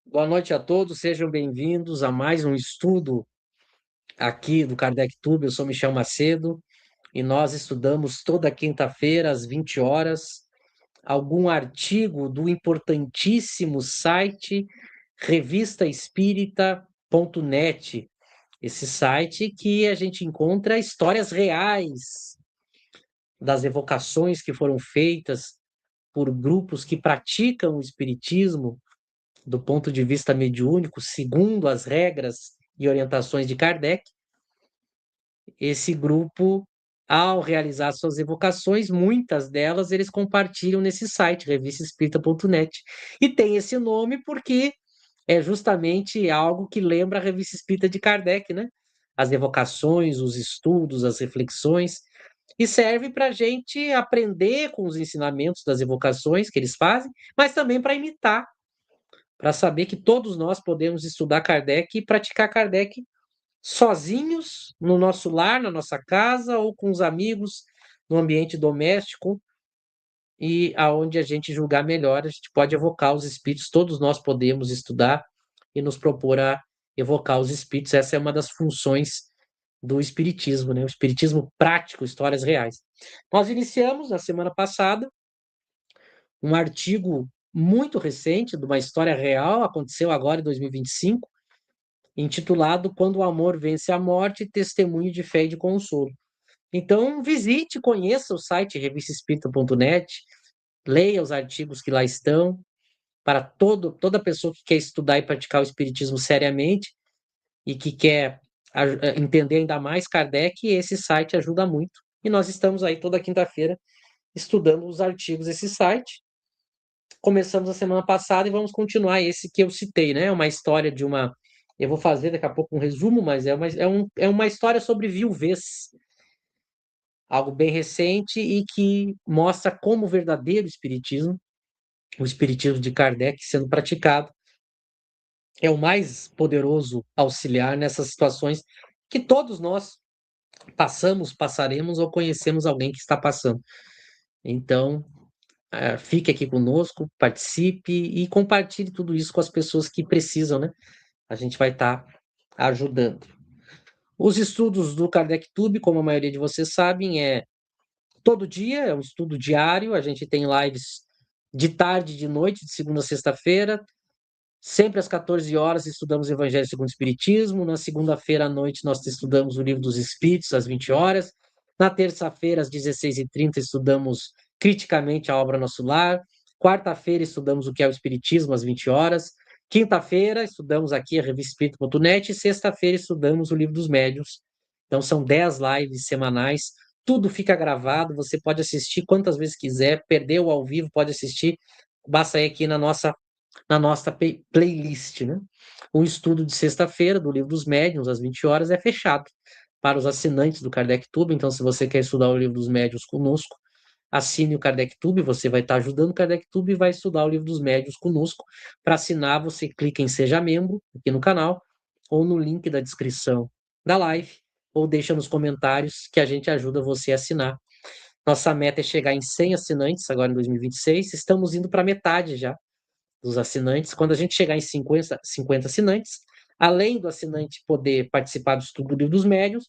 Boa noite a todos, sejam bem-vindos a mais um estudo aqui do Kardec Tube. Eu sou Michel Macedo e nós estudamos toda quinta-feira às 20 horas algum artigo do importantíssimo site revistaespírita.net. Esse site que a gente encontra histórias reais das evocações que foram feitas por grupos que praticam o espiritismo do ponto de vista mediúnico, segundo as regras e orientações de Kardec. Esse grupo, ao realizar suas evocações, muitas delas eles compartilham nesse site, revistaespírita.net. E tem esse nome porque é justamente algo que lembra a Revista Espírita de Kardec, né? As evocações, os estudos, as reflexões, e serve para a gente aprender com os ensinamentos das evocações que eles fazem, mas também para imitar, para saber que todos nós podemos estudar Kardec e praticar Kardec sozinhos, no nosso lar, na nossa casa, ou com os amigos, no ambiente doméstico, e aonde a gente julgar melhor, a gente pode evocar os espíritos, todos nós podemos estudar e nos propor a evocar os espíritos. Essa é uma das funções do espiritismo, né? O espiritismo prático, histórias reais. Nós iniciamos na semana passada um artigo muito recente de uma história real, aconteceu agora em 2025, intitulado Quando o Amor Vence a Morte, Testemunho de Fé e de Consolo. Então, visite, conheça o site revistaespírita.net, leia os artigos que lá estão, para toda pessoa que quer estudar e praticar o espiritismo seriamente e que quer entender ainda mais Kardec, esse site ajuda muito. E nós estamos aí toda quinta-feira estudando os artigos desse site. Começamos a semana passada e vamos continuar esse que eu citei, né? Uma história de uma. Eu vou fazer daqui a pouco um resumo, mas é uma história sobre viuvez, algo bem recente e que mostra como o verdadeiro espiritismo, o espiritismo de Kardec sendo praticado, é o mais poderoso auxiliar nessas situações que todos nós passamos, passaremos ou conhecemos alguém que está passando. Então, fique aqui conosco, participe e compartilhe tudo isso com as pessoas que precisam, né? A gente vai estar ajudando. Os estudos do Kardec Tube, como a maioria de vocês sabem, é todo dia, é um estudo diário. A gente tem lives de tarde e de noite, de segunda a sexta-feira. Sempre às 14 horas estudamos o Evangelho segundo o Espiritismo. Na segunda-feira à noite nós estudamos o Livro dos Espíritos, às 20 horas. Na terça-feira, às 16h30, estudamos criticamente a obra Nosso Lar. Quarta-feira, estudamos o que é o Espiritismo, às 20 horas. Quinta-feira, estudamos aqui a Revista Espírita.net. E sexta-feira, estudamos o Livro dos Médiuns. Então, são 10 lives semanais. Tudo fica gravado, você pode assistir quantas vezes quiser. Perdeu ao vivo, pode assistir. Basta ir aqui na nossa playlist, né? O estudo de sexta-feira do Livro dos Médiuns, às 20 horas, é fechado para os assinantes do Kardec Tube. Então, se você quer estudar o Livro dos Médiuns conosco, assine o Kardec Tube, você vai estar ajudando o Kardec Tube e vai estudar o Livro dos Médiuns conosco. Para assinar, você clica em Seja Membro, aqui no canal, ou no link da descrição da live, ou deixa nos comentários que a gente ajuda você a assinar. Nossa meta é chegar em 100 assinantes agora em 2026, estamos indo para metade já dos assinantes. Quando a gente chegar em 50 assinantes, além do assinante poder participar do estudo do Livro dos Médiuns,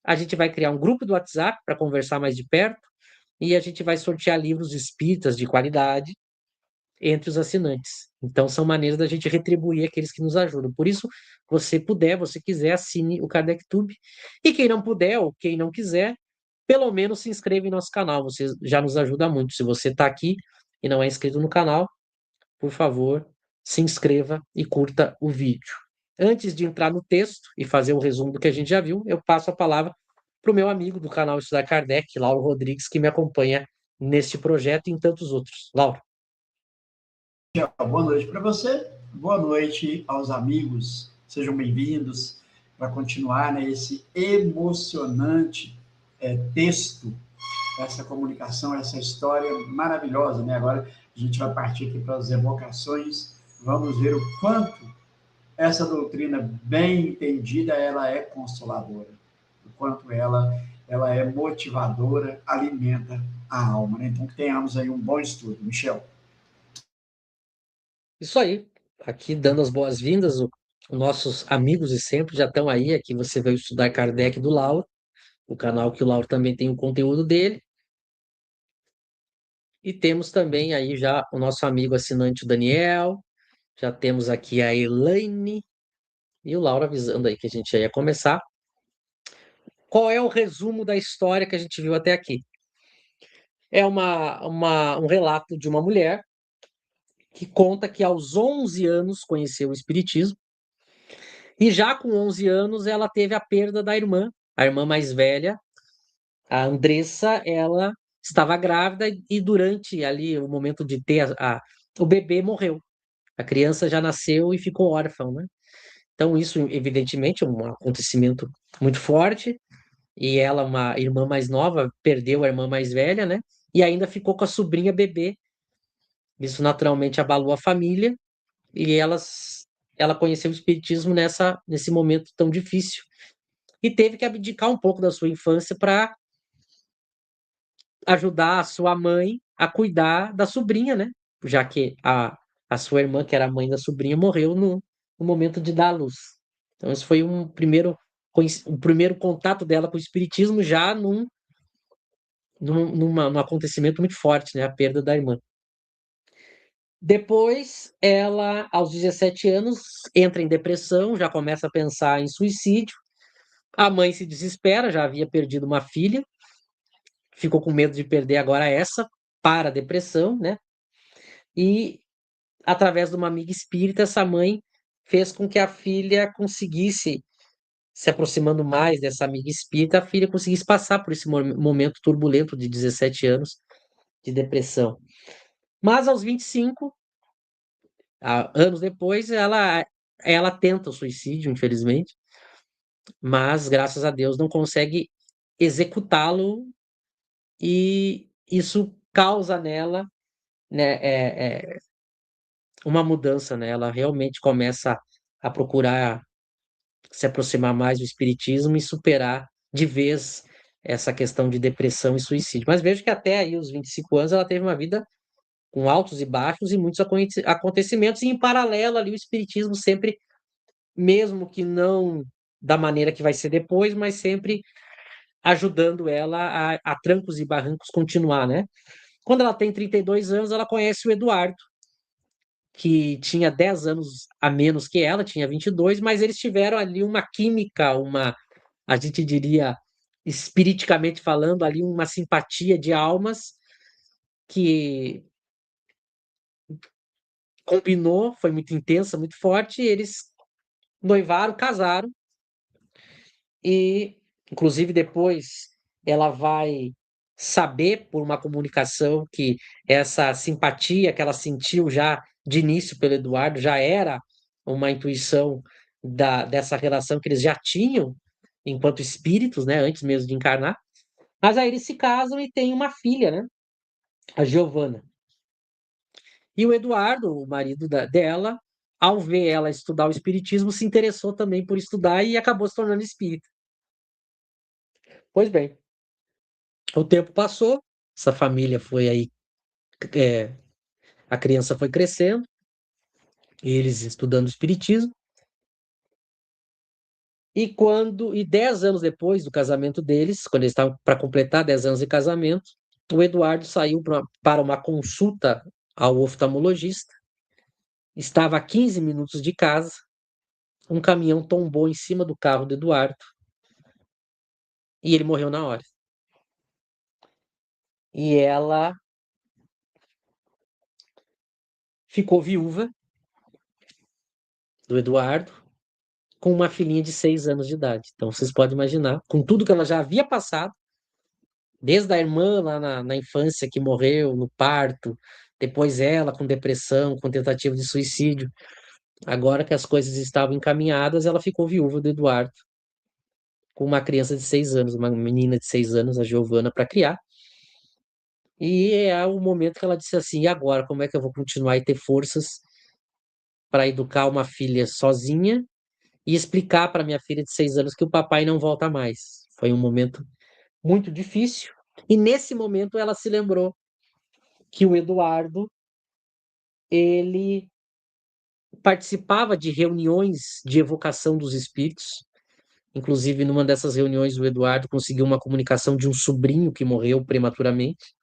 a gente vai criar um grupo do WhatsApp para conversar mais de perto e a gente vai sortear livros espíritas de qualidade entre os assinantes. Então, são maneiras da gente retribuir aqueles que nos ajudam. Por isso, você puder, você quiser, assine o Kardec Tube. E quem não puder, ou quem não quiser, pelo menos se inscreva em nosso canal. Você já nos ajuda muito. Se você está aqui e não é inscrito no canal, por favor, se inscreva e curta o vídeo. Antes de entrar no texto e fazer o resumo do que a gente já viu, eu passo a palavra para o meu amigo do canal Estudar Kardec, Lauro Rodrigues, que me acompanha neste projeto e em tantos outros. Lauro. Boa noite para você, boa noite aos amigos, sejam bem-vindos para continuar esse emocionante texto, essa comunicação, essa história maravilhosa, né? Agora a gente vai partir aqui para as evocações, vamos ver o quanto essa doutrina bem entendida, ela é consoladora, o quanto ela é motivadora, alimenta a alma, né? Então que tenhamos aí um bom estudo. Michel. Isso aí. aqui dando as boas-vindas. Os nossos amigos de sempre já estão aí. Aqui você veio estudar Kardec do Lauro, o canal que o Lauro também tem o conteúdo dele. E temos também aí já o nosso amigo assinante, o Daniel. Já temos aqui a Elaine e o Lauro avisando aí que a gente já ia começar. Qual é o resumo da história que a gente viu até aqui? É um relato de uma mulher que conta que aos 11 anos conheceu o Espiritismo e já com 11 anos ela teve a perda da irmã, a irmã mais velha, a Andressa. Ela estava grávida e durante ali o momento de ter o bebê morreu. A criança já nasceu e ficou órfã, né? Então isso evidentemente é um acontecimento muito forte e ela, uma irmã mais nova, perdeu a irmã mais velha, né? E ainda ficou com a sobrinha bebê. Isso naturalmente abalou a família e ela conheceu o espiritismo nesse momento tão difícil e teve que abdicar um pouco da sua infância para ajudar a sua mãe a cuidar da sobrinha, né? Já que a sua irmã, que era a mãe da sobrinha, morreu no momento de dar à luz. Então, esse foi um primeiro contato dela com o espiritismo já num acontecimento muito forte, né? A perda da irmã. Depois, ela, aos 17 anos, entra em depressão, já começa a pensar em suicídio. A mãe se desespera, já havia perdido uma filha, ficou com medo de perder agora essa para a depressão, né? E, através de uma amiga espírita, essa mãe fez com que a filha conseguisse, se aproximando mais dessa amiga espírita, a filha conseguisse passar por esse momento turbulento de 17 anos de depressão. Mas, aos 25, anos depois, ela tenta o suicídio, infelizmente, mas graças a Deus não consegue executá-lo e isso causa nela, né, uma mudança, né? Ela realmente começa a procurar se aproximar mais do espiritismo e superar de vez essa questão de depressão e suicídio. Mas vejo que até aí os 25 anos ela teve uma vida com altos e baixos e muitos acontecimentos, e em paralelo ali o espiritismo sempre, mesmo que não da maneira que vai ser depois, mas sempre ajudando ela a trancos e barrancos continuar, né? Quando ela tem 32 anos, ela conhece o Eduardo, que tinha 10 anos a menos que ela, tinha 22, mas eles tiveram ali uma química, a gente diria, espiriticamente falando, ali uma simpatia de almas que combinou, foi muito intensa, muito forte, e eles noivaram, casaram, e inclusive depois ela vai saber por uma comunicação que essa simpatia que ela sentiu já de início pelo Eduardo já era uma intuição dessa relação que eles já tinham enquanto espíritos, né, antes mesmo de encarnar. Mas aí eles se casam e têm uma filha, né, a Giovana. E o Eduardo, o marido dela, ao ver ela estudar o espiritismo, se interessou também por estudar e acabou se tornando espírita. Pois bem, o tempo passou, essa família foi aí, é, a criança foi crescendo, eles estudando espiritismo, e 10 anos depois do casamento deles, quando eles estavam para completar 10 anos de casamento, o Eduardo saiu para uma consulta ao oftalmologista, estava a 15 minutos de casa, um caminhão tombou em cima do carro do Eduardo e ele morreu na hora. E ela ficou viúva do Eduardo, com uma filhinha de 6 anos de idade. Então, vocês podem imaginar, com tudo que ela já havia passado, desde a irmã lá na infância que morreu no parto, depois ela com depressão, com tentativa de suicídio. Agora que as coisas estavam encaminhadas, ela ficou viúva do Eduardo, com uma criança de 6 anos, uma menina de 6 anos, a Giovana, para criar. E é o momento que ela disse assim: e agora, como é que eu vou continuar e ter forças para educar uma filha sozinha e explicar para minha filha de 6 anos que o papai não volta mais? Foi um momento muito difícil. E nesse momento ela se lembrou que o Eduardo, ele participava de reuniões de evocação dos espíritos. Inclusive, numa dessas reuniões, o Eduardo conseguiu uma comunicação de um sobrinho que morreu prematuramente.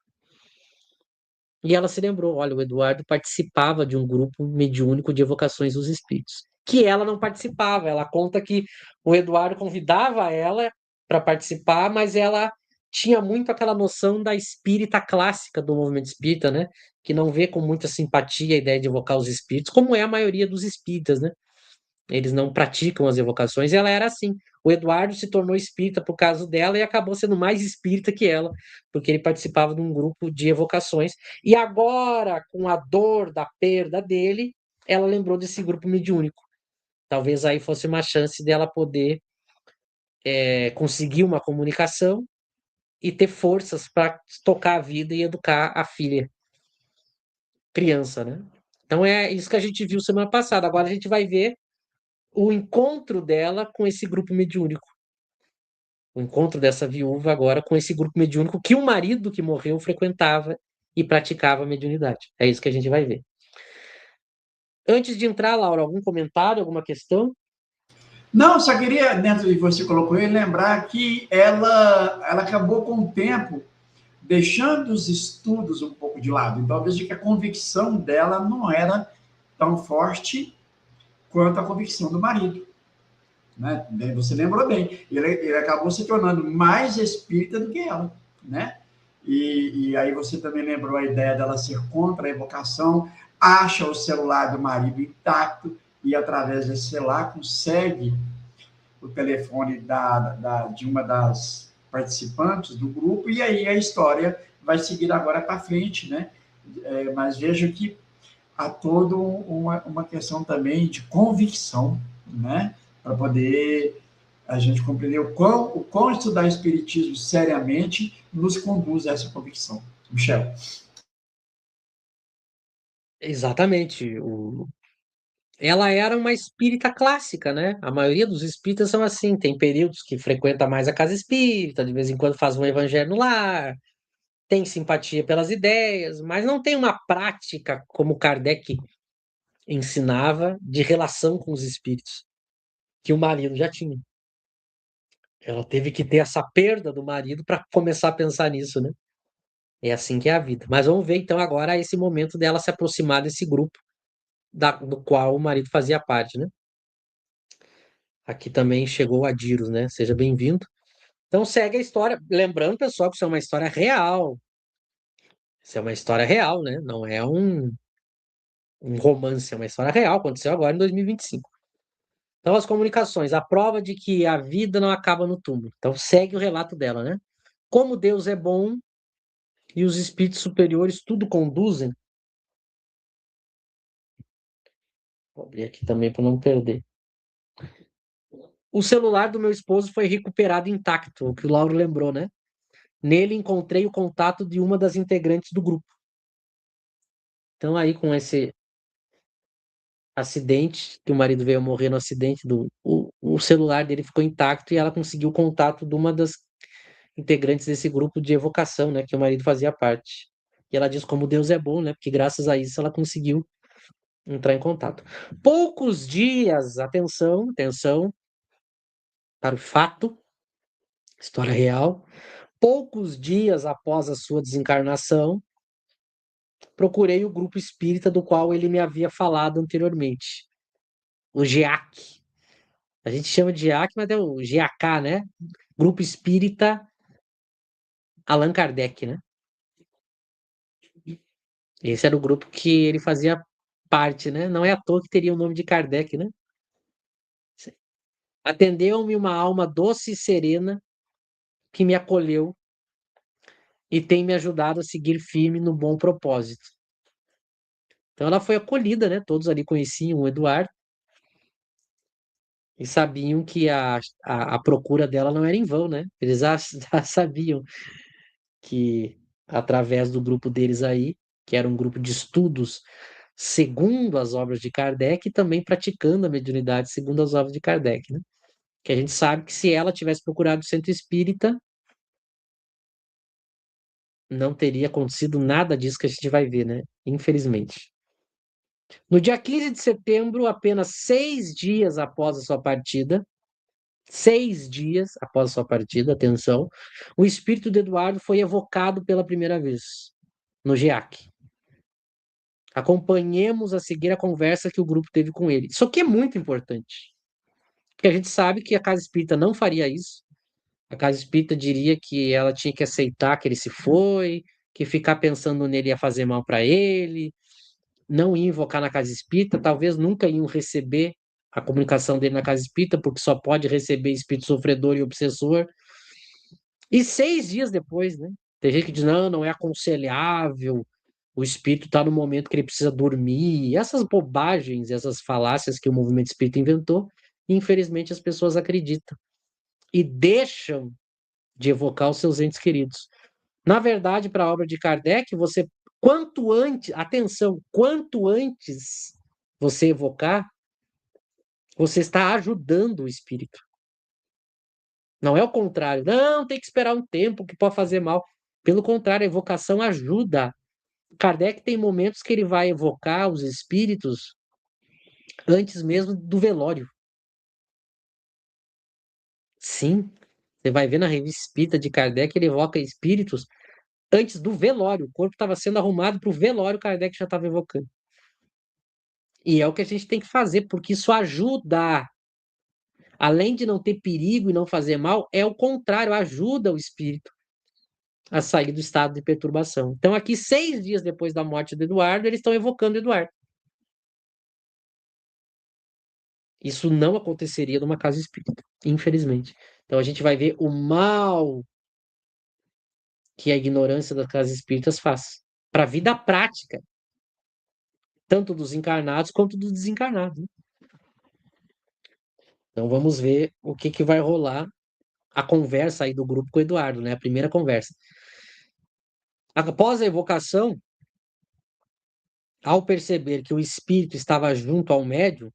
E ela se lembrou: olha, o Eduardo participava de um grupo mediúnico de evocações dos espíritos. Que ela não participava. Ela conta que o Eduardo convidava ela para participar, mas ela tinha muito aquela noção da espírita clássica do movimento espírita, né? Que não vê com muita simpatia a ideia de evocar os espíritos, como é a maioria dos espíritas, né? Eles não praticam as evocações, e ela era assim. O Eduardo se tornou espírita por causa dela e acabou sendo mais espírita que ela, porque ele participava de um grupo de evocações. E agora, com a dor da perda dele, ela lembrou desse grupo mediúnico. Talvez aí fosse uma chance dela poder conseguir uma comunicação e ter forças para tocar a vida e educar a filha, criança, né? Então é isso que a gente viu semana passada. Agora a gente vai ver o encontro dela com esse grupo mediúnico. O encontro dessa viúva agora com esse grupo mediúnico que o marido que morreu frequentava e praticava a mediunidade. É isso que a gente vai ver. Antes de entrar, Laura, algum comentário, alguma questão? Não, só queria, dentro do que você colocou, lembrar que ela acabou com o tempo deixando os estudos um pouco de lado. Então, veja que a convicção dela não era tão forte quanto a convicção do marido. Né? Você lembrou bem, ele acabou se tornando mais espírita do que ela. Né? E aí você também lembrou a ideia dela ser contra a evocação, acha o celular do marido intacto e, através desse celular, consegue o telefone de uma das participantes do grupo, e aí a história vai seguir agora para frente, né? Mas vejo que há toda uma questão também de convicção, né? Para poder a gente compreender o quão estudar Espiritismo seriamente nos conduz a essa convicção. Michel. Exatamente. Ela era uma espírita clássica, né? A maioria dos espíritas são assim, tem períodos que frequenta mais a casa espírita, de vez em quando faz um evangelho no lar, tem simpatia pelas ideias, mas não tem uma prática como Kardec ensinava de relação com os espíritos, que o marido já tinha. Ela teve que ter essa perda do marido para começar a pensar nisso, né? É assim que é a vida. Mas vamos ver então agora esse momento dela se aproximar desse grupo do qual o marido fazia parte, né? Aqui também chegou a Diros, né? Seja bem-vindo. Então segue a história. Lembrando, pessoal, que isso é uma história real. Isso é uma história real, né? Não é um romance, é uma história real. Aconteceu agora em 2025. Então, as comunicações, a prova de que a vida não acaba no túmulo. Então, segue o relato dela, né? Como Deus é bom e os espíritos superiores tudo conduzem. Vou abrir aqui também para não perder. O celular do meu esposo foi recuperado intacto, o que o Lauro lembrou, né? Nele encontrei o contato de uma das integrantes do grupo. Então, aí, com esse acidente, que o marido veio a morrer no acidente, o celular dele ficou intacto e ela conseguiu o contato de uma das integrantes desse grupo de evocação, né? Que o marido fazia parte. E ela diz como Deus é bom, né? Porque graças a isso ela conseguiu entrar em contato. Poucos dias, atenção, atenção para o fato, história real. Poucos dias após a sua desencarnação, procurei o grupo espírita do qual ele me havia falado anteriormente, o GEAC. A gente chama de GEAC, mas é o GAK, né? Grupo Espírita Allan Kardec, né? Esse era o grupo que ele fazia parte, né? Não é à toa que teria o nome de Kardec, né? Atendeu-me uma alma doce e serena que me acolheu e tem me ajudado a seguir firme no bom propósito. Então ela foi acolhida, né? Todos ali conheciam o Eduardo e sabiam que a procura dela não era em vão, né? Eles já sabiam que através do grupo deles aí, que era um grupo de estudos segundo as obras de Kardec e também praticando a mediunidade segundo as obras de Kardec, né? Que a gente sabe que se ela tivesse procurado o centro espírita, não teria acontecido nada disso que a gente vai ver, né? Infelizmente. No dia 15 de setembro, apenas 6 dias após a sua partida, 6 dias após a sua partida, atenção, o espírito de Eduardo foi evocado pela primeira vez no GEAC. Acompanhemos a seguir a conversa que o grupo teve com ele. Isso aqui é muito importante, porque a gente sabe que a Casa Espírita não faria isso. A Casa Espírita diria que ela tinha que aceitar que ele se foi, que ficar pensando nele ia fazer mal para ele, não ia invocar na Casa Espírita, talvez nunca iam receber a comunicação dele na Casa Espírita, porque só pode receber espírito sofredor e obsessor. E 6 dias depois, né? Tem gente que diz, não, não é aconselhável, o espírito está no momento que ele precisa dormir. Essas bobagens, essas falácias que o movimento espírita inventou, infelizmente as pessoas acreditam e deixam de evocar os seus entes queridos. Na verdade, para a obra de Kardec, você, quanto antes, atenção, quanto antes você evocar, você está ajudando o espírito. Não é o contrário. Não, tem que esperar um tempo que pode fazer mal. Pelo contrário, a evocação ajuda. Kardec tem momentos que ele vai evocar os espíritos antes mesmo do velório. Sim, você vai ver na revista Espírita de Kardec, ele evoca espíritos antes do velório. O corpo estava sendo arrumado para o velório, Kardec já estava evocando. E é o que a gente tem que fazer, porque isso ajuda. Além de não ter perigo e não fazer mal, é o contrário, ajuda o espírito a sair do estado de perturbação. Então, aqui, 6 dias depois da morte do Eduardo, eles estão evocando o Eduardo. Isso não aconteceria numa casa espírita, infelizmente. Então, a gente vai ver o mal que a ignorância das casas espíritas faz para a vida prática, tanto dos encarnados quanto dos desencarnados. Né? Então, vamos ver o que vai rolar a conversa aí do grupo com o Eduardo, né? A primeira conversa. Após a evocação, ao perceber que o espírito estava junto ao médium,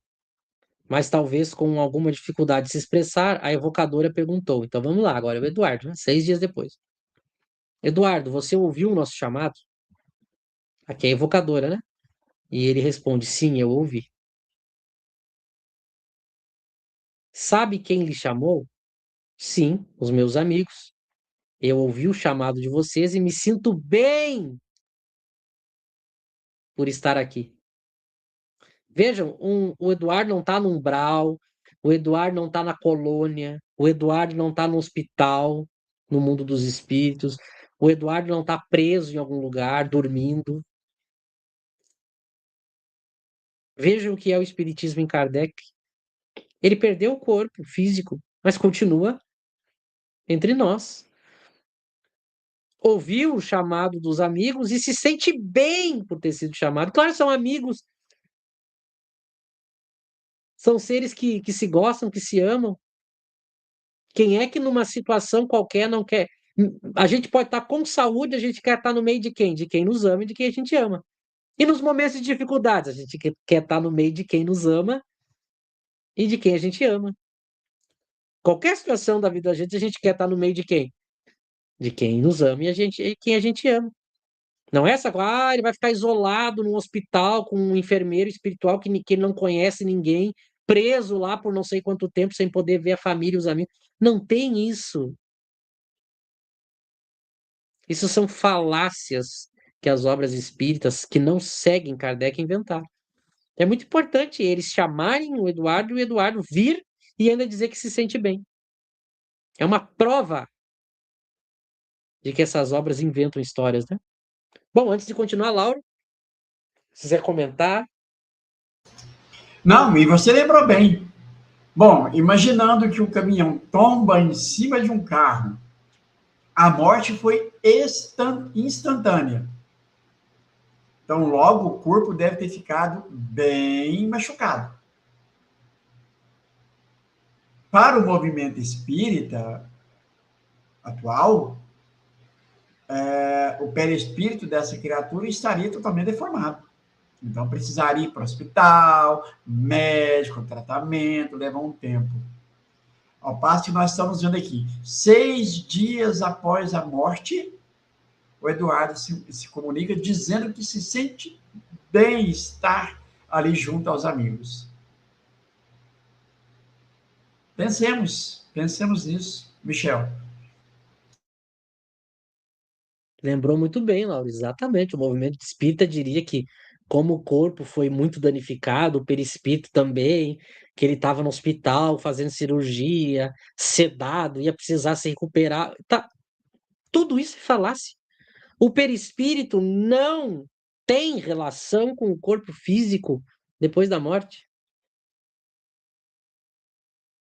mas talvez com alguma dificuldade de se expressar, a evocadora perguntou. Então vamos lá, agora é o Eduardo, né? 6 dias depois. Eduardo, você ouviu o nosso chamado? Aqui é a evocadora, né? E ele responde: sim, eu ouvi. Sabe quem lhe chamou? Sim, os meus amigos. Eu ouvi o chamado de vocês e me sinto bem por estar aqui. Vejam, o Eduardo não está no umbral, o Eduardo não está na colônia, o Eduardo não está no hospital, no mundo dos espíritos, o Eduardo não está preso em algum lugar, dormindo. Vejam o que é o espiritismo em Kardec. Ele perdeu o corpo físico, mas continua entre nós. Ouviu o chamado dos amigos e se sente bem por ter sido chamado. Claro, são amigos, são seres que se gostam, que se amam. Quem é que numa situação qualquer não quer? A gente pode estar com saúde, a gente quer estar no meio de quem? De quem nos ama e de quem a gente ama. E nos momentos de dificuldades, a gente quer estar no meio de quem nos ama e de quem a gente ama. Qualquer situação da vida da gente, a gente quer estar no meio de quem? De quem nos ama e quem a gente ama. Não é essa coisa, ele vai ficar isolado num hospital com um enfermeiro espiritual que ele não conhece ninguém, preso lá por não sei quanto tempo, sem poder ver a família e os amigos. Não tem isso. Isso são falácias que as obras espíritas que não seguem Kardec inventaram. É muito importante eles chamarem o Eduardo e o Eduardo vir e ainda dizer que se sente bem. É uma prova de que essas obras inventam histórias, né? Bom, antes de continuar, Laura, se quiser comentar. Não, e você lembrou bem. Bom, imaginando que o caminhão tomba em cima de um carro, a morte foi instantânea. Então, logo, o corpo deve ter ficado bem machucado. Para o movimento espírita atual, o perispírito dessa criatura estaria totalmente deformado. Então, precisaria ir para o hospital, médico, tratamento, leva um tempo. Ao passo que nós estamos vendo aqui, 6 dias após a morte, o Eduardo se comunica dizendo que se sente bem estar ali junto aos amigos. Pensemos nisso, Michel. Lembrou muito bem, Laura, exatamente. O movimento espírita diria que, como o corpo foi muito danificado, o perispírito também, que ele estava no hospital fazendo cirurgia, sedado, ia precisar se recuperar. Tá, tudo isso é falácia. O perispírito não tem relação com o corpo físico depois da morte.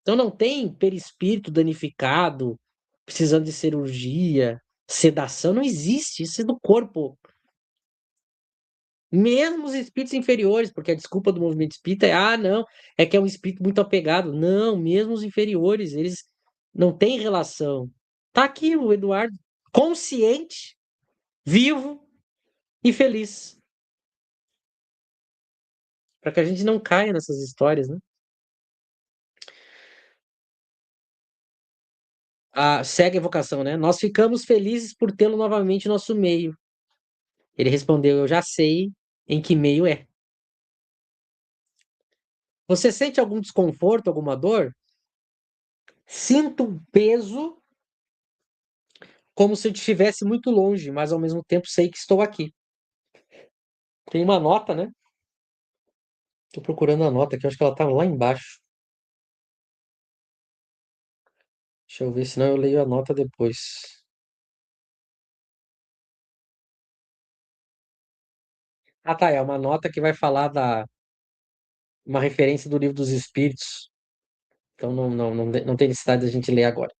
Então não tem perispírito danificado, precisando de cirurgia, sedação, não existe. Isso é do corpo. Mesmo os espíritos inferiores, porque a desculpa do movimento espírita é, não, é que é um espírito muito apegado. Não, mesmo os inferiores, eles não têm relação. Tá aqui o Eduardo, consciente, vivo e feliz. Para que a gente não caia nessas histórias, né? Segue a evocação, né? Nós ficamos felizes por tê-lo novamente em nosso meio. Ele respondeu: Eu já sei em que meio é. Você sente algum desconforto, alguma dor? Sinto um peso como se eu estivesse muito longe, mas ao mesmo tempo sei que estou aqui. Tem uma nota, né? Estou procurando a nota aqui, acho que ela tá lá embaixo. Deixa eu ver, senão eu leio a nota depois. Tá, é uma nota que vai falar uma referência do Livro dos Espíritos. Então não tem necessidade da gente ler agora.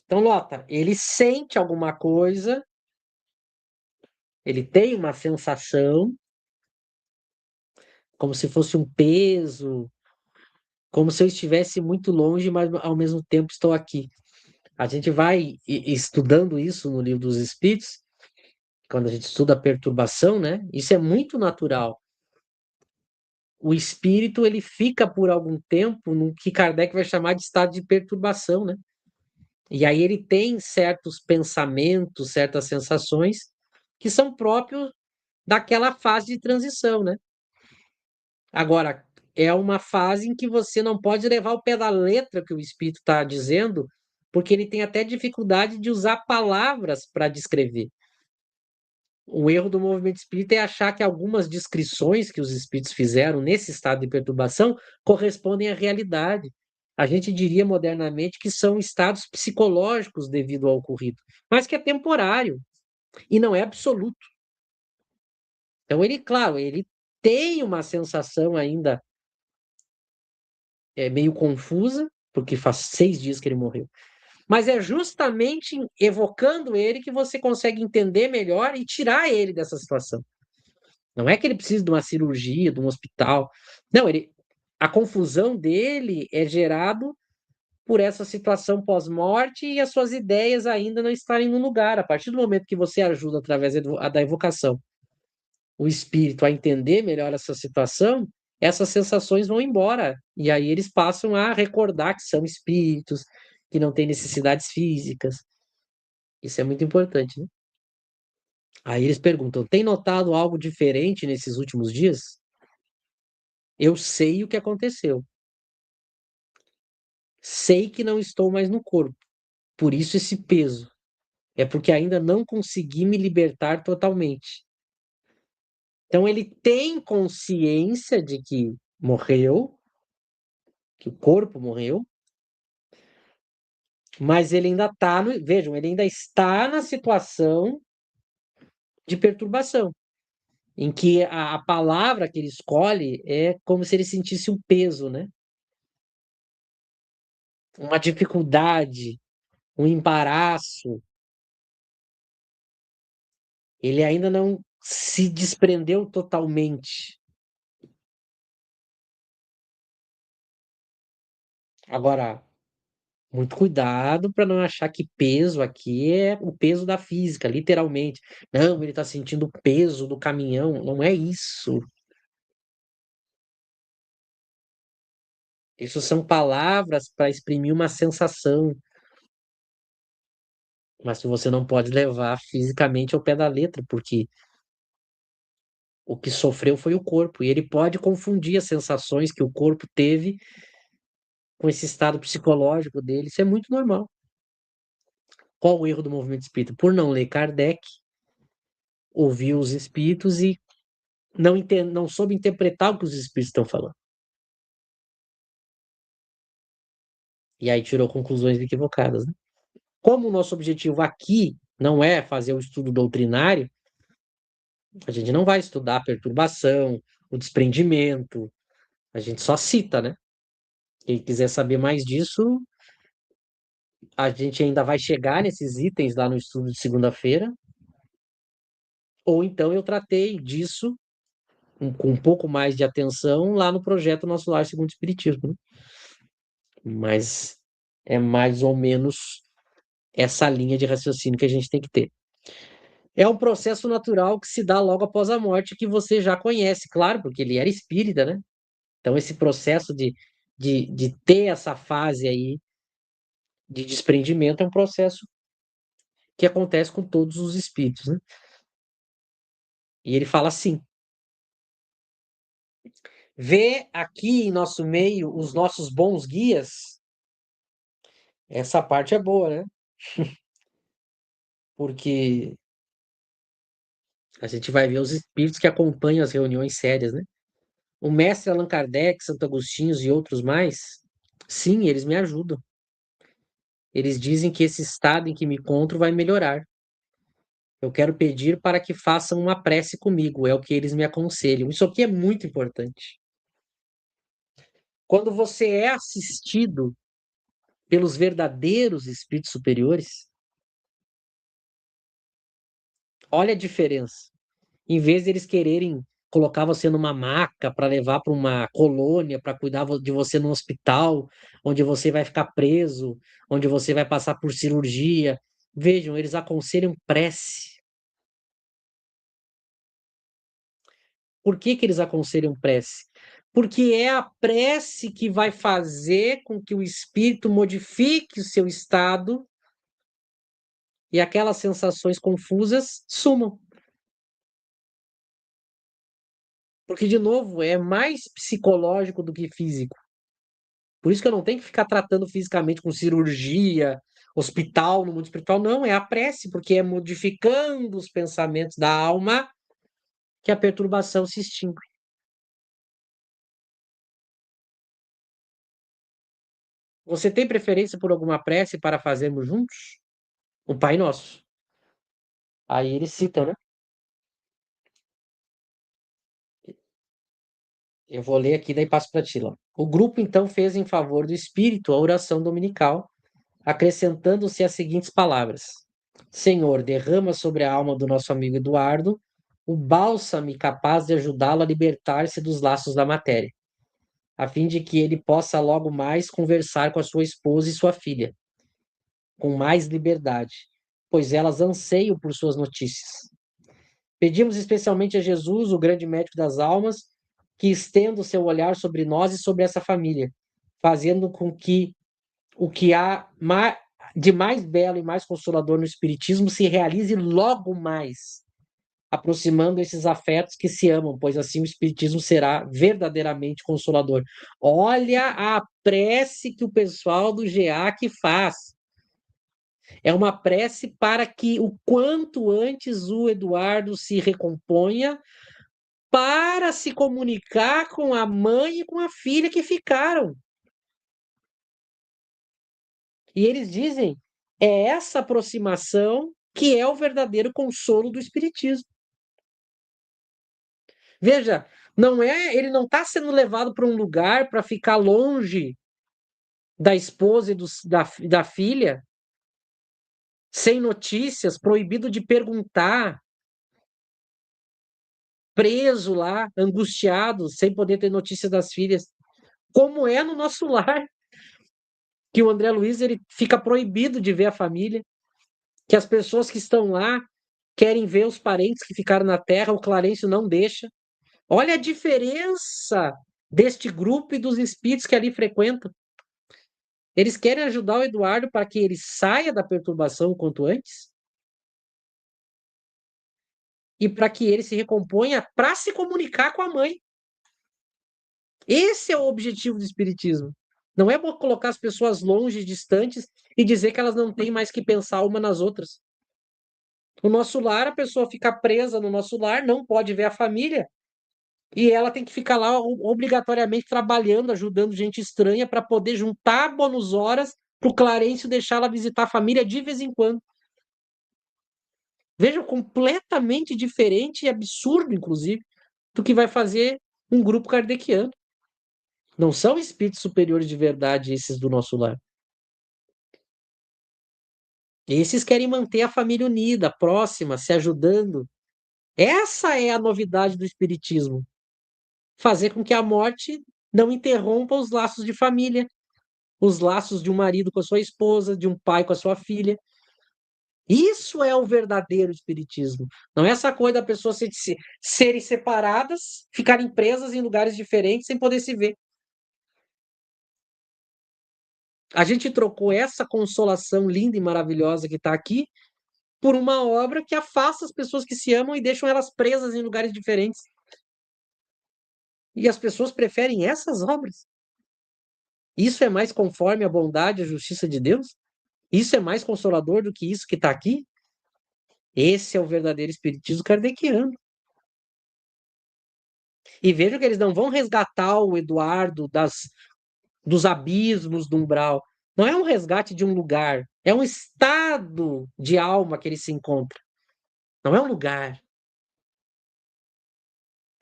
Então, nota, ele sente alguma coisa, ele tem uma sensação, como se fosse um peso, como se eu estivesse muito longe, mas ao mesmo tempo estou aqui. A gente vai estudando isso no Livro dos Espíritos, quando a gente estuda a perturbação, né? Isso é muito natural. O espírito, ele fica por algum tempo no que Kardec vai chamar de estado de perturbação, né? E aí ele tem certos pensamentos, certas sensações que são próprios daquela fase de transição, né? Agora, é uma fase em que você não pode levar o pé da letra que o espírito está dizendo, porque ele tem até dificuldade de usar palavras para descrever. O erro do movimento espírita é achar que algumas descrições que os espíritos fizeram nesse estado de perturbação correspondem à realidade. A gente diria modernamente que são estados psicológicos devido ao ocorrido, mas que é temporário e não é absoluto. Então, ele, claro, ele tem uma sensação ainda meio confusa, porque faz 6 dias que ele morreu. Mas é justamente evocando ele que você consegue entender melhor e tirar ele dessa situação. Não é que ele precisa de uma cirurgia, de um hospital. Não, a confusão dele é gerado por essa situação pós-morte e as suas ideias ainda não estarem no lugar. A partir do momento que você ajuda através da evocação o espírito a entender melhor essa situação, essas sensações vão embora. E aí eles passam a recordar que são espíritos, que não têm necessidades físicas. Isso é muito importante, né? Aí eles perguntam: tem notado algo diferente nesses últimos dias? Eu sei o que aconteceu. Sei que não estou mais no corpo. Por isso esse peso. É porque ainda não consegui me libertar totalmente. Então ele tem consciência de que morreu, que o corpo morreu, mas ele ainda está vejam, ele ainda está na situação de perturbação, em que a palavra que ele escolhe é como se ele sentisse um peso, né? Uma dificuldade, um embaraço. Ele ainda não se desprendeu totalmente. Agora, muito cuidado para não achar que peso aqui é o peso da física, literalmente. Não, ele está sentindo o peso do caminhão. Não é isso. Isso são palavras para exprimir uma sensação, mas que você não pode levar fisicamente ao pé da letra, porque O que sofreu foi o corpo, e ele pode confundir as sensações que o corpo teve com esse estado psicológico dele. Isso é muito normal. Qual o erro do movimento espírita? Por não ler Kardec, ouvir os espíritos e não soube interpretar o que os espíritos estão falando. E aí tirou conclusões equivocadas, né? Como o nosso objetivo aqui não é fazer o estudo doutrinário, a gente não vai estudar a perturbação, o desprendimento, a gente só cita, né? Quem quiser saber mais disso, a gente ainda vai chegar nesses itens lá no estudo de segunda-feira, ou então eu tratei disso com um pouco mais de atenção lá no projeto Nosso Lar Segundo o Espiritismo, né? Mas é mais ou menos essa linha de raciocínio que a gente tem que ter. É um processo natural que se dá logo após a morte, que você já conhece, claro, porque ele era espírita, né? Então, esse processo de ter essa fase aí de desprendimento é um processo que acontece com todos os espíritos, né? E ele fala assim: vê aqui em nosso meio os nossos bons guias. Essa parte é boa, né? Porque a gente vai ver os espíritos que acompanham as reuniões sérias, né? O mestre Allan Kardec, Santo Agostinho e outros mais, sim, eles me ajudam. Eles dizem que esse estado em que me encontro vai melhorar. Eu quero pedir para que façam uma prece comigo, é o que eles me aconselham. Isso aqui é muito importante. Quando você é assistido pelos verdadeiros espíritos superiores, olha a diferença. Em vez de eles quererem colocar você numa maca para levar para uma colônia, para cuidar de você no hospital, onde você vai ficar preso, onde você vai passar por cirurgia. Vejam, eles aconselham prece. Por que que eles aconselham prece? Porque é a prece que vai fazer com que o espírito modifique o seu estado e aquelas sensações confusas sumam. Porque, de novo, é mais psicológico do que físico. Por isso que eu não tenho que ficar tratando fisicamente com cirurgia, hospital, no mundo espiritual. Não, é a prece, porque é modificando os pensamentos da alma que a perturbação se extingue. Você tem preferência por alguma prece para fazermos juntos? O Pai Nosso. Aí eles citam, né? Eu vou ler aqui, daí passo para ti, Ló. O grupo, então, fez em favor do espírito a oração dominical, acrescentando-se as seguintes palavras: Senhor, derrama sobre a alma do nosso amigo Eduardo o bálsamo capaz de ajudá-lo a libertar-se dos laços da matéria, a fim de que ele possa logo mais conversar com a sua esposa e sua filha, com mais liberdade, pois elas anseiam por suas notícias. Pedimos especialmente a Jesus, o grande médico das almas, que estenda o seu olhar sobre nós e sobre essa família, fazendo com que o que há de mais belo e mais consolador no Espiritismo se realize logo mais, aproximando esses afetos que se amam, pois assim o Espiritismo será verdadeiramente consolador. Olha a prece que o pessoal do GEAC faz. É uma prece para que o quanto antes o Eduardo se recomponha para se comunicar com a mãe e com a filha que ficaram. E eles dizem, é essa aproximação que é o verdadeiro consolo do espiritismo. Veja, ele não está sendo levado para um lugar para ficar longe da esposa e da filha, sem notícias, proibido de perguntar, preso lá, angustiado, sem poder ter notícia das filhas, como é no nosso lar, que o André Luiz ele fica proibido de ver a família, que as pessoas que estão lá querem ver os parentes que ficaram na terra, o Clarencio não deixa. Olha a diferença deste grupo e dos espíritos que ali frequentam. Eles querem ajudar o Eduardo para que ele saia da perturbação o quanto antes. e para que ele se recomponha para se comunicar com a mãe. Esse é o objetivo do espiritismo. Não é colocar as pessoas longe, distantes e dizer que elas não têm mais que pensar uma nas outras. O nosso lar, a pessoa fica presa no nosso lar, não pode ver a família, e ela tem que ficar lá obrigatoriamente trabalhando, ajudando gente estranha para poder juntar bônus horas para o Clarencio deixar ela visitar a família de vez em quando. Vejam, completamente diferente e absurdo, inclusive, do que vai fazer um grupo kardeciano. Não são espíritos superiores de verdade esses do nosso lar. Esses querem manter a família unida, próxima, se ajudando. Essa é a novidade do espiritismo. Fazer com que a morte não interrompa os laços de família, os laços de um marido com a sua esposa, de um pai com a sua filha. Isso é o verdadeiro espiritismo. Não é essa coisa da pessoa serem separadas, ficarem presas em lugares diferentes sem poder se ver. A gente trocou essa consolação linda e maravilhosa que está aqui por uma obra que afasta as pessoas que se amam e deixam elas presas em lugares diferentes. E as pessoas preferem essas obras. Isso é mais conforme a bondade e a justiça de Deus? Isso é mais consolador do que isso que está aqui? Esse é o verdadeiro espiritismo kardeciano. E veja que eles não vão resgatar o Eduardo dos abismos do umbral. Não é um resgate de um lugar, é um estado de alma que ele se encontra. Não é um lugar.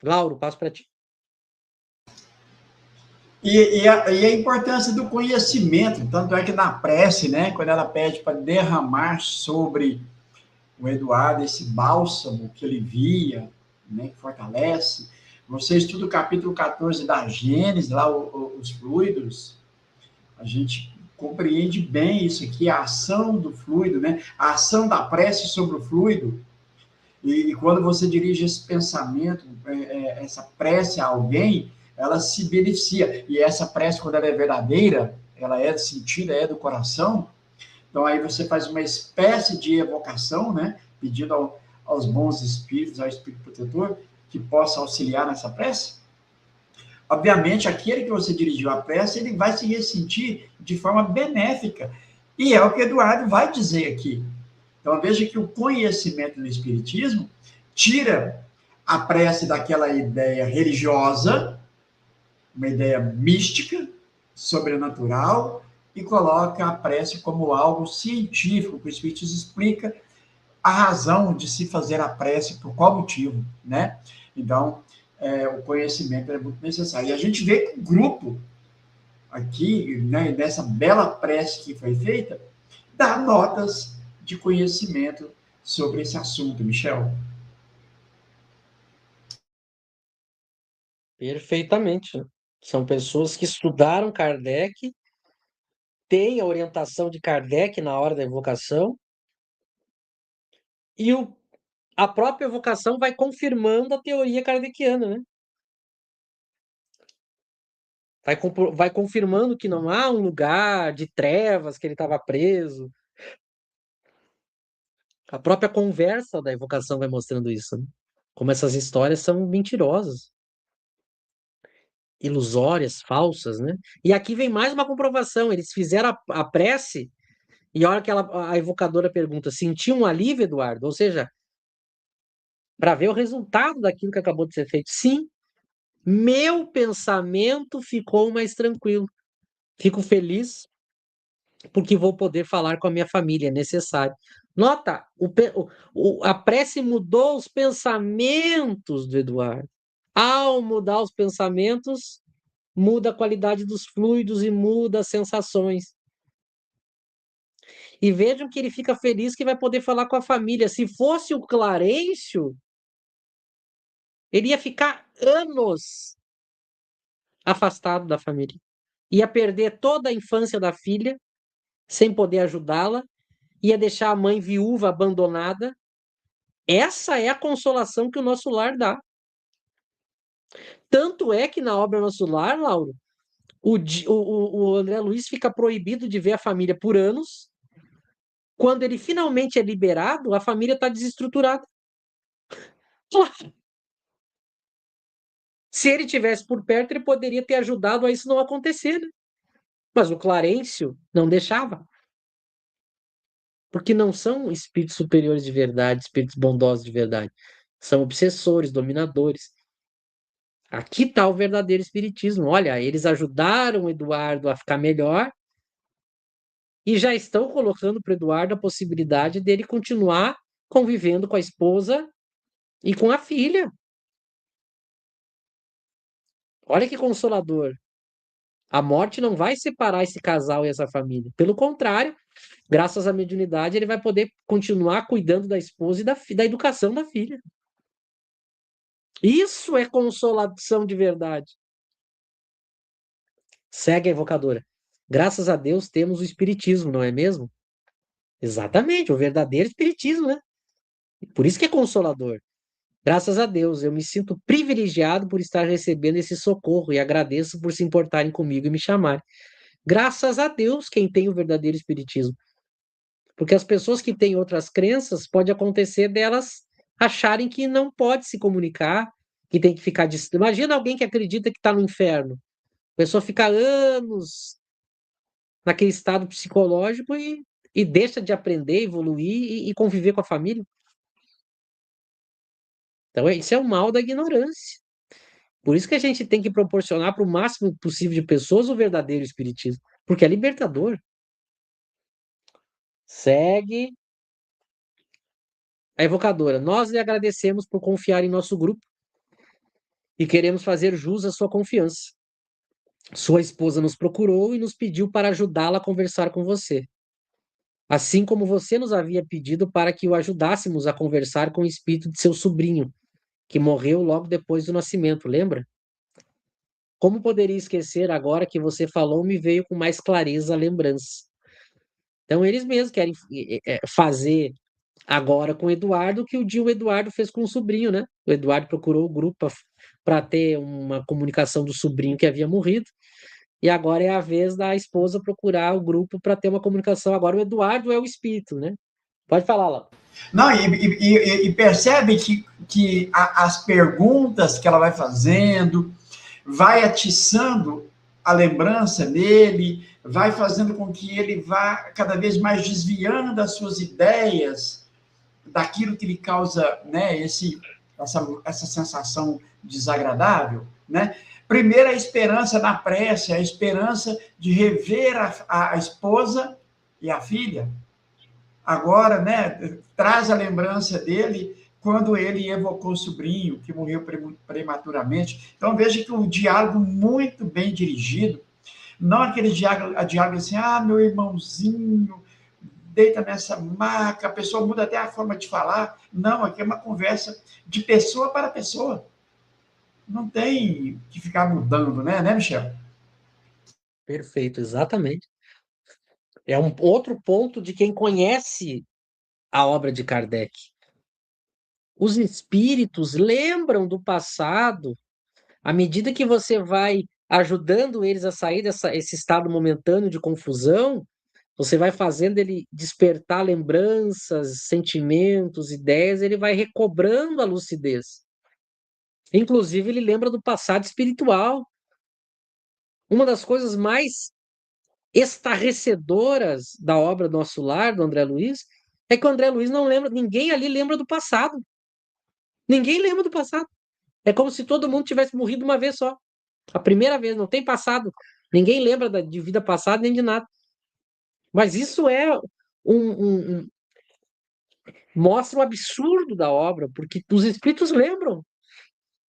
Lauro, passo para ti. E a importância do conhecimento, tanto é que na prece, né, quando ela pede para derramar sobre o Eduardo esse bálsamo que ele via, né, que fortalece, você estuda o capítulo 14 da Gênesis, lá os fluidos, a gente compreende bem isso aqui, a ação do fluido, né, a ação da prece sobre o fluido, e quando você dirige esse pensamento, essa prece a alguém, ela se beneficia. E essa prece, quando ela é verdadeira, ela é sentida, é do coração. Então, aí você faz uma espécie de evocação, né? Pedindo aos bons espíritos, ao espírito protetor, que possa auxiliar nessa prece. Obviamente, aquele que você dirigiu a prece, ele vai se ressentir de forma benéfica. E é o que Eduardo vai dizer aqui. Então, veja que o conhecimento do Espiritismo tira a prece daquela ideia religiosa, uma ideia mística, sobrenatural, e coloca a prece como algo científico, que o Espiritismo explica a razão de se fazer a prece, por qual motivo, né? Então, o conhecimento é muito necessário. E a gente vê que o grupo aqui, né, nessa bela prece que foi feita, dá notas de conhecimento sobre esse assunto, Michel. Perfeitamente. São pessoas que estudaram Kardec, têm a orientação de Kardec na hora da evocação, e a própria evocação vai confirmando a teoria kardeciana, né? Vai confirmando que não há um lugar de trevas, que ele estava preso. A própria conversa da evocação vai mostrando isso, né? Como essas histórias são mentirosas, ilusórias, falsas, né? E aqui vem mais uma comprovação. Eles fizeram a prece e a hora que a evocadora pergunta, sentiu um alívio, Eduardo? Ou seja, para ver o resultado daquilo que acabou de ser feito. Sim, meu pensamento ficou mais tranquilo. Fico feliz porque vou poder falar com a minha família, é necessário. Nota, a prece mudou os pensamentos do Eduardo. Ao mudar os pensamentos, muda a qualidade dos fluidos e muda as sensações. E vejam que ele fica feliz que vai poder falar com a família. Se fosse o Clarencio, ele ia ficar anos afastado da família. Ia perder toda a infância da filha, sem poder ajudá-la, ia deixar a mãe viúva, abandonada. Essa é a consolação que o nosso lar dá. Tanto é que na obra Nosso Lar, Lauro, o André Luiz fica proibido de ver a família por anos. Quando ele finalmente é liberado, a família está desestruturada. Claro. Se ele tivesse por perto, ele poderia ter ajudado a isso não acontecer, né? Mas o Clarencio não deixava. Porque não são espíritos superiores de verdade, espíritos bondosos de verdade. São obsessores, dominadores. Aqui está o verdadeiro espiritismo. Olha, eles ajudaram o Eduardo a ficar melhor e já estão colocando para o Eduardo a possibilidade dele continuar convivendo com a esposa e com a filha. Olha que consolador. A morte não vai separar esse casal e essa família. Pelo contrário, graças à mediunidade, ele vai poder continuar cuidando da esposa e da educação da filha. Isso é consolação de verdade. Segue a evocadora. Graças a Deus temos o espiritismo, não é mesmo? Exatamente, o verdadeiro espiritismo, né? Por isso que é consolador. Graças a Deus, eu me sinto privilegiado por estar recebendo esse socorro e agradeço por se importarem comigo e me chamarem. Graças a Deus, quem tem o verdadeiro espiritismo. Porque as pessoas que têm outras crenças, pode acontecer delas acharem que não pode se comunicar, que tem que ficar distante. Imagina alguém que acredita que está no inferno. A pessoa fica anos naquele estado psicológico e deixa de aprender, evoluir e conviver com a família. Então, isso é o mal da ignorância. Por isso que a gente tem que proporcionar para o máximo possível de pessoas o verdadeiro espiritismo, porque é libertador. Segue a evocadora. Nós lhe agradecemos por confiar em nosso grupo e queremos fazer jus à sua confiança. Sua esposa nos procurou e nos pediu para ajudá-la a conversar com você. Assim como você nos havia pedido para que o ajudássemos a conversar com o espírito de seu sobrinho, que morreu logo depois do nascimento, lembra? Como poderia esquecer agora que você falou, me veio com mais clareza a lembrança. Então, eles mesmos querem fazer agora com o Eduardo o que o dia o Eduardo fez com o sobrinho, né? O Eduardo procurou o grupo para ter uma comunicação do sobrinho que havia morrido, e agora é a vez da esposa procurar o grupo para ter uma comunicação. Agora o Eduardo é o espírito, né? Pode falar lá. Não, e percebe que as perguntas que ela vai fazendo, vai atiçando a lembrança dele, vai fazendo com que ele vá cada vez mais desviando das suas ideias, daquilo que lhe causa, né, essa sensação desagradável, né? Primeiro, a esperança na prece, a esperança de rever a esposa e a filha. Agora, né, traz a lembrança dele quando ele evocou o sobrinho, que morreu prematuramente. Então, veja que um diálogo muito bem dirigido, não aquele diálogo assim, meu irmãozinho, deita nessa maca, a pessoa muda até a forma de falar. Não, aqui é uma conversa de pessoa para pessoa. Não tem que ficar mudando, né, Michel? Perfeito, exatamente. É um outro ponto de quem conhece a obra de Kardec. Os espíritos lembram do passado à medida que você vai ajudando eles a sair desse estado momentâneo de confusão. Você vai fazendo ele despertar lembranças, sentimentos, ideias, ele vai recobrando a lucidez. Inclusive, ele lembra do passado espiritual. Uma das coisas mais estarrecedoras da obra Nosso Lar, do André Luiz, é que o André Luiz não lembra, ninguém ali lembra do passado. Ninguém lembra do passado. É como se todo mundo tivesse morrido uma vez só. A primeira vez, não tem passado. Ninguém lembra de vida passada nem de nada. Mas isso é mostra o absurdo da obra, porque os espíritos lembram.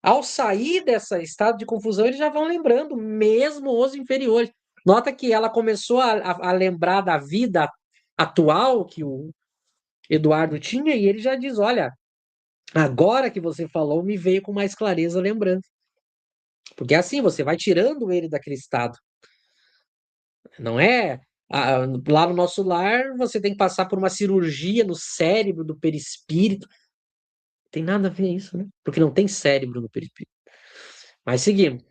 Ao sair desse estado de confusão, eles já vão lembrando, mesmo os inferiores. Nota que ela começou a lembrar da vida atual que o Eduardo tinha, e ele já diz: olha, agora que você falou, me veio com mais clareza a lembrança. Porque assim, você vai tirando ele daquele estado. Não é? Lá no Nosso Lar, você tem que passar por uma cirurgia no cérebro do perispírito. Tem nada a ver isso, né? Porque não tem cérebro no perispírito. Mas seguimos.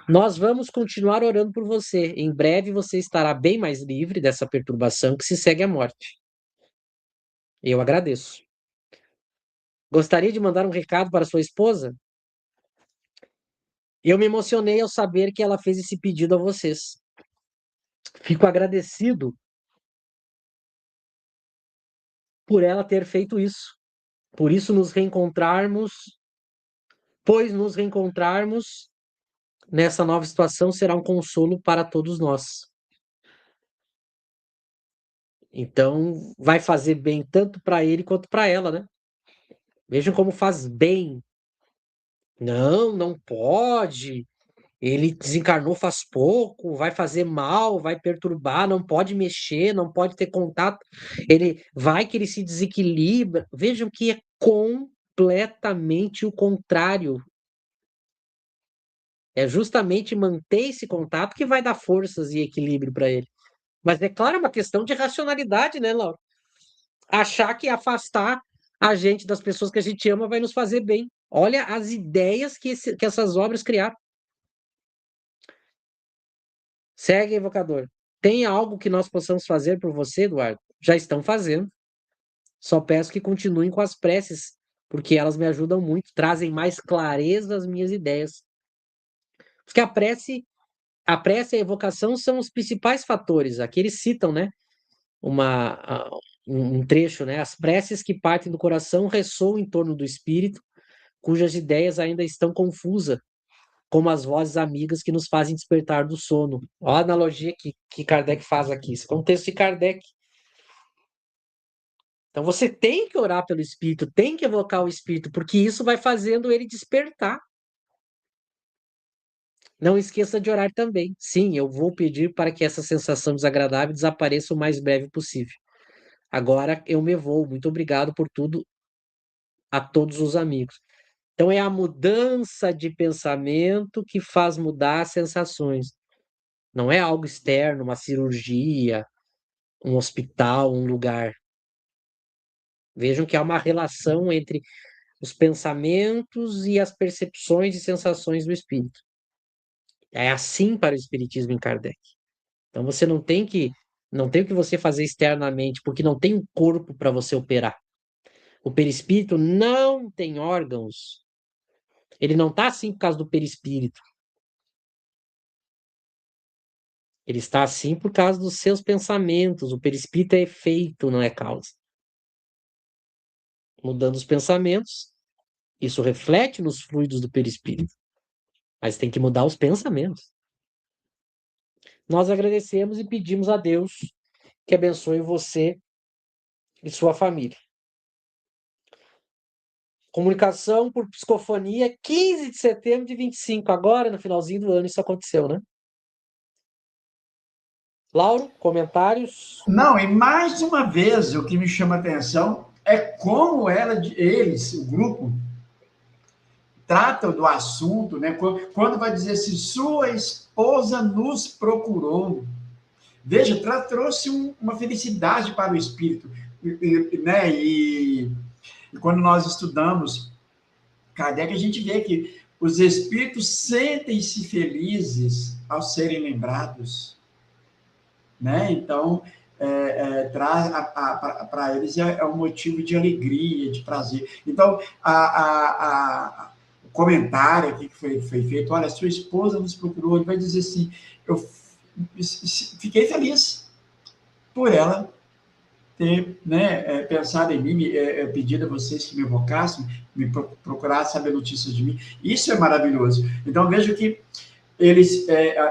Nós vamos continuar orando por você. Em breve você estará bem mais livre dessa perturbação que se segue à morte. Eu agradeço. Gostaria de mandar um recado para sua esposa? Eu me emocionei ao saber que ela fez esse pedido a vocês. Fico agradecido por ela ter feito isso. Por isso nos reencontrarmos, pois nos reencontrarmos nessa nova situação será um consolo para todos nós. Então, vai fazer bem tanto para ele quanto para ela, né? Vejam como faz bem. Não, não pode. Ele desencarnou faz pouco, vai fazer mal, vai perturbar, não pode mexer, não pode ter contato. Ele vai que ele se desequilibra. Vejam que é completamente o contrário. É justamente manter esse contato que vai dar forças e equilíbrio para ele. Mas é claro, é uma questão de racionalidade, né, Laura? Achar que afastar a gente das pessoas que a gente ama vai nos fazer bem. Olha as ideias que essas obras criaram. Segue, evocador. Tem algo que nós possamos fazer por você, Eduardo? Já estão fazendo. Só peço que continuem com as preces, porque elas me ajudam muito, trazem mais clareza às minhas ideias. Porque a prece e a evocação são os principais fatores. Aqui eles citam, né, um trecho, né? As preces que partem do coração ressoam em torno do espírito, cujas ideias ainda estão confusas, como as vozes amigas que nos fazem despertar do sono. Olha a analogia que Kardec faz aqui. Isso é um texto de Kardec. Então você tem que orar pelo espírito, tem que evocar o espírito, porque isso vai fazendo ele despertar. Não esqueça de orar também. Sim, eu vou pedir para que essa sensação desagradável desapareça o mais breve possível. Agora eu me vou. Muito obrigado por tudo a todos os amigos. Então é a mudança de pensamento que faz mudar as sensações. Não é algo externo, uma cirurgia, um hospital, um lugar. Vejam que há uma relação entre os pensamentos e as percepções e sensações do espírito. É assim para o espiritismo em Kardec. Então você não tem o que você fazer externamente, porque não tem um corpo para você operar. O perispírito não tem órgãos. Ele não está assim por causa do perispírito. Ele está assim por causa dos seus pensamentos. O perispírito é efeito, não é causa. Mudando os pensamentos, isso reflete nos fluidos do perispírito. Mas tem que mudar os pensamentos. Nós agradecemos e pedimos a Deus que abençoe você e sua família. Comunicação por psicofonia, 15 de setembro de 25. Agora, no finalzinho do ano, isso aconteceu, né? Lauro, comentários? Não, e mais uma vez, o que me chama a atenção é como eles, o grupo, tratam do assunto, né? Quando vai dizer assim, sua esposa nos procurou. Veja, trouxe uma felicidade para o espírito, né? E quando nós estudamos Kardec, a gente vê que os espíritos sentem-se felizes ao serem lembrados, né? Então, traz para eles um motivo de alegria, de prazer. Então, o comentário aqui que foi feito, olha, sua esposa nos procurou, ele vai dizer assim, eu fiquei feliz por ela ter, né, pensado em mim, pedido a vocês que me evocassem, me procurassem saber notícias de mim. Isso é maravilhoso. Então, vejo que eles,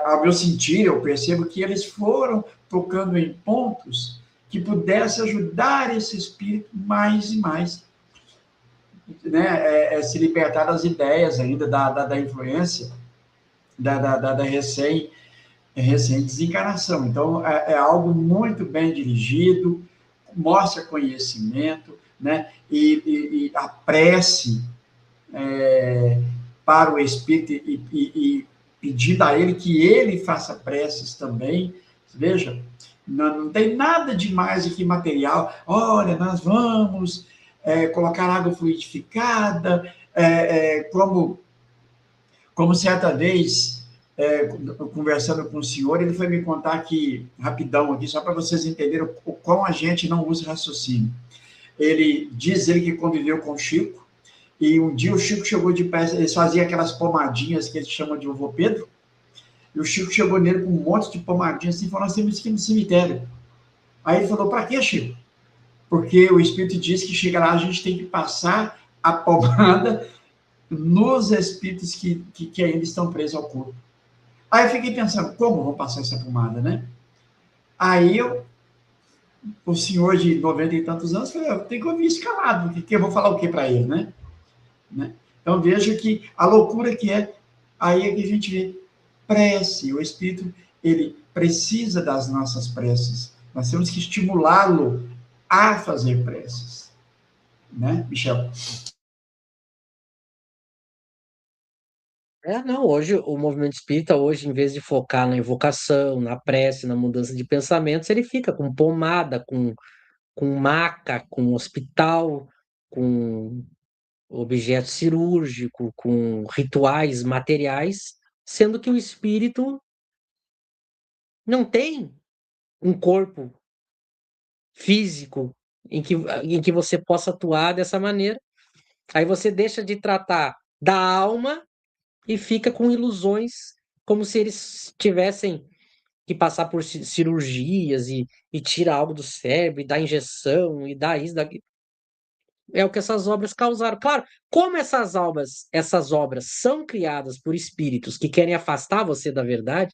ao meu sentir, eu percebo que eles foram tocando em pontos que pudessem ajudar esse espírito mais e mais, né, se libertar das ideias ainda, da influência, da recém-desencarnação. Então, é algo muito bem dirigido, mostra conhecimento, né, e a prece para o espírito e pedindo a ele que ele faça preces também. Veja, não tem nada de mais aqui material. Olha, nós vamos colocar água fluidificada, como certa vez, conversando com o senhor, ele foi me contar aqui, rapidão aqui, só para vocês entenderem o quão a gente não usa raciocínio. Ele diz que conviveu com o Chico, E um dia o Chico chegou de pé, eles faziam aquelas pomadinhas que eles chamam de vô Pedro, e o Chico chegou nele com um monte de pomadinhas assim, e falou, nós temos que ir no cemitério. Aí ele falou, para quê, Chico? Porque o Espírito diz que chega lá, a gente tem que passar a pomada nos espíritos que ainda estão presos ao corpo. Aí eu fiquei pensando, como vou passar essa pomada, né? Aí o senhor de 90 e tantos anos, falei, eu tenho que ouvir isso calado, porque eu vou falar o que para ele, né? Então veja que a loucura que é, aí é que a gente vê prece, o Espírito, ele precisa das nossas preces, nós temos que estimulá-lo a fazer preces, né, Michel? Não, hoje o movimento espírita, hoje, em vez de focar na evocação, na prece, na mudança de pensamentos, ele fica com pomada, com maca, com hospital, com objeto cirúrgico, com rituais materiais, sendo que o espírito não tem um corpo físico em que você possa atuar dessa maneira. Aí você deixa de tratar da alma e fica com ilusões, como se eles tivessem que passar por cirurgias e tirar algo do cérebro, e dar injeção, e dar isso, daquilo. É o que essas obras causaram. Claro, como essas obras são criadas por espíritos que querem afastar você da verdade,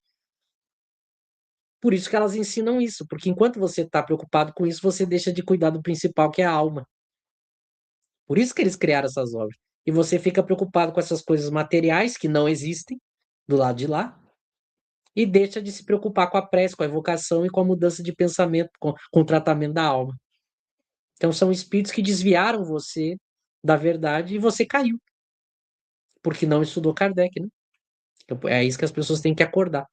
por isso que elas ensinam isso, porque enquanto você está preocupado com isso, você deixa de cuidar do principal, que é a alma. Por isso que eles criaram essas obras. E você fica preocupado com essas coisas materiais que não existem do lado de lá, e deixa de se preocupar com a prece, com a evocação e com a mudança de pensamento, com o tratamento da alma. Então são espíritos que desviaram você da verdade e você caiu, porque não estudou Kardec, né? Então, é isso que as pessoas têm que acordar.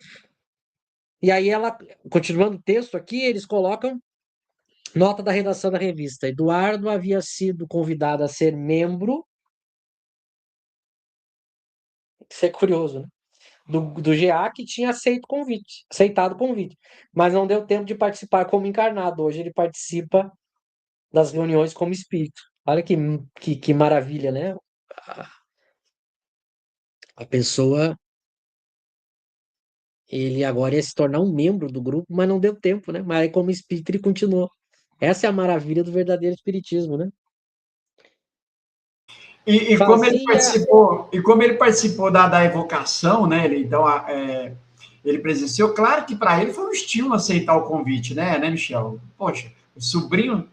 E aí ela, continuando o texto aqui, eles colocam nota da redação da revista. Eduardo havia sido convidado a ser membro, isso é curioso, né? Do GA, que tinha aceitado o convite, mas não deu tempo de participar como encarnado. Hoje ele participa das reuniões como espírito. Olha que maravilha, né? A pessoa, ele agora ia se tornar um membro do grupo, mas não deu tempo, né? Mas aí, como espírito, ele continuou. Essa é a maravilha do verdadeiro espiritismo, né? E como ele Fazia. participou, da evocação, né? Então, ele presenciou, claro que para ele foi um estímulo aceitar o convite, né, Michel? Poxa, o sobrinho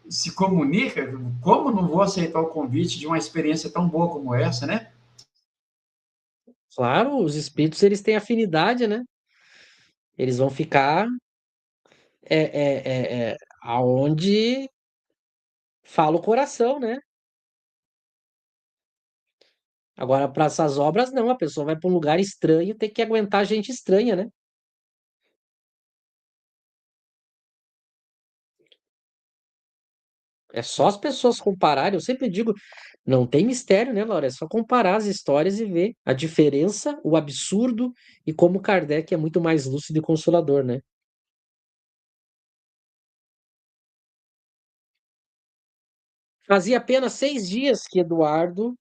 se comunica, como não vou aceitar o convite de uma experiência tão boa como essa, né? Claro, os espíritos eles têm afinidade, né? Eles vão ficar aonde fala o coração, né? Agora, para essas obras, não. A pessoa vai para um lugar estranho, tem que aguentar gente estranha, né? É só as pessoas compararem. Eu sempre digo, não tem mistério, né, Laura? É só comparar as histórias e ver a diferença, o absurdo e como Kardec é muito mais lúcido e consolador, né? Fazia apenas 6 dias que Eduardo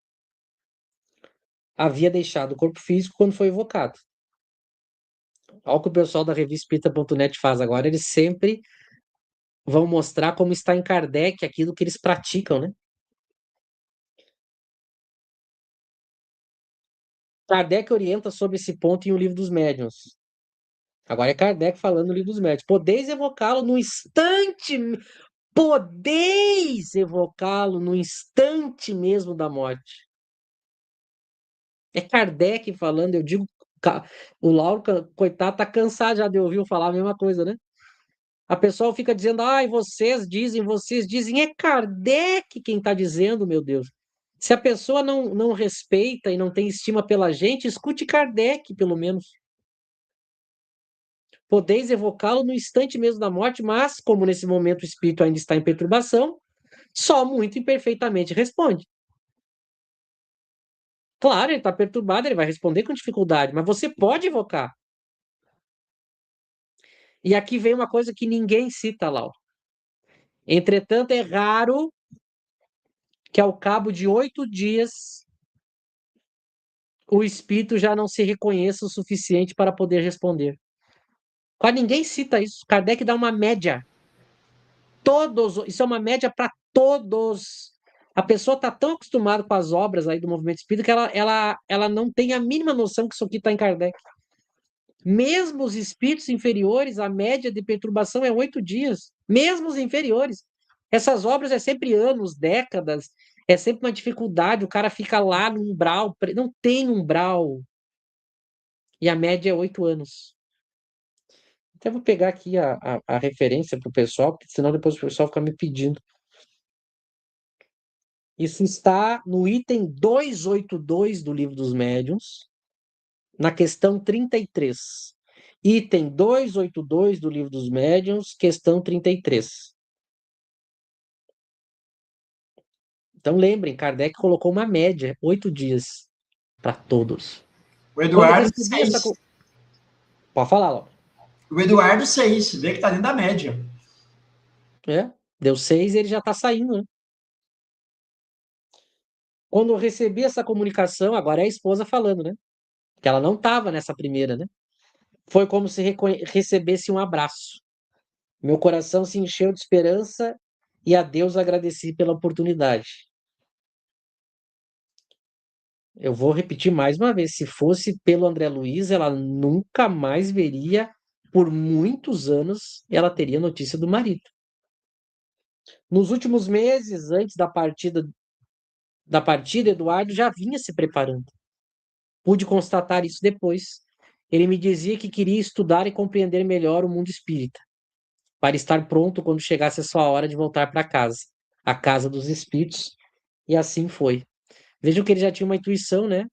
havia deixado o corpo físico quando foi evocado. Olha o que o pessoal da revista Espírita.net faz agora. Eles sempre vão mostrar como está em Kardec aquilo que eles praticam, né? Kardec orienta sobre esse ponto em O Livro dos Médiuns. Agora é Kardec falando no Livro dos Médiuns. Podeis evocá-lo no instante mesmo da morte. É Kardec falando, eu digo, o Lauro, coitado, tá cansado já de ouvir falar a mesma coisa, né? A pessoa fica dizendo, ai, vocês dizem, é Kardec quem está dizendo, meu Deus. Se a pessoa não respeita e não tem estima pela gente, escute Kardec, pelo menos. Podeis evocá-lo no instante mesmo da morte, mas, como nesse momento o espírito ainda está em perturbação, só muito imperfeitamente responde. Claro, ele está perturbado, ele vai responder com dificuldade, mas você pode evocar. E aqui vem uma coisa que ninguém cita, Laura. Entretanto, é raro que ao cabo de 8 dias o espírito já não se reconheça o suficiente para poder responder. Quase ninguém cita isso. Kardec dá uma média. Isso é uma média para todos. A pessoa está tão acostumada com as obras aí do movimento espírita que ela não tem a mínima noção que isso aqui está em Kardec. Mesmo os espíritos inferiores, a média de perturbação é 8 dias. Mesmo os inferiores. Essas obras é sempre anos, décadas. É sempre uma dificuldade. O cara fica lá no umbral. Não tem umbral. E a média é 8 anos. Até vou pegar aqui a referência para o pessoal, porque senão depois o pessoal fica me pedindo. Isso está no item 282 do Livro dos Médiuns, na questão 33. Item 282 do Livro dos Médiuns, questão 33. Então lembrem, Kardec colocou uma média, 8 dias, para todos. O Eduardo, Quando recebi essa... Pode falar, Laura. O Eduardo 6, vê que está dentro da média. Deu 6 e ele já está saindo, né? Quando eu recebi essa comunicação, agora é a esposa falando, né? Que ela não estava nessa primeira, né? Foi como se recebesse um abraço. Meu coração se encheu de esperança e a Deus agradeci pela oportunidade. Eu vou repetir mais uma vez, se fosse pelo André Luiz, ela nunca mais veria, por muitos anos, ela teria notícia do marido. Nos últimos meses, antes da partida, Eduardo já vinha se preparando. Pude constatar isso depois. Ele me dizia que queria estudar e compreender melhor o mundo espírita, para estar pronto quando chegasse a sua hora de voltar para casa, a casa dos espíritos, e assim foi. Vejam que ele já tinha uma intuição, né?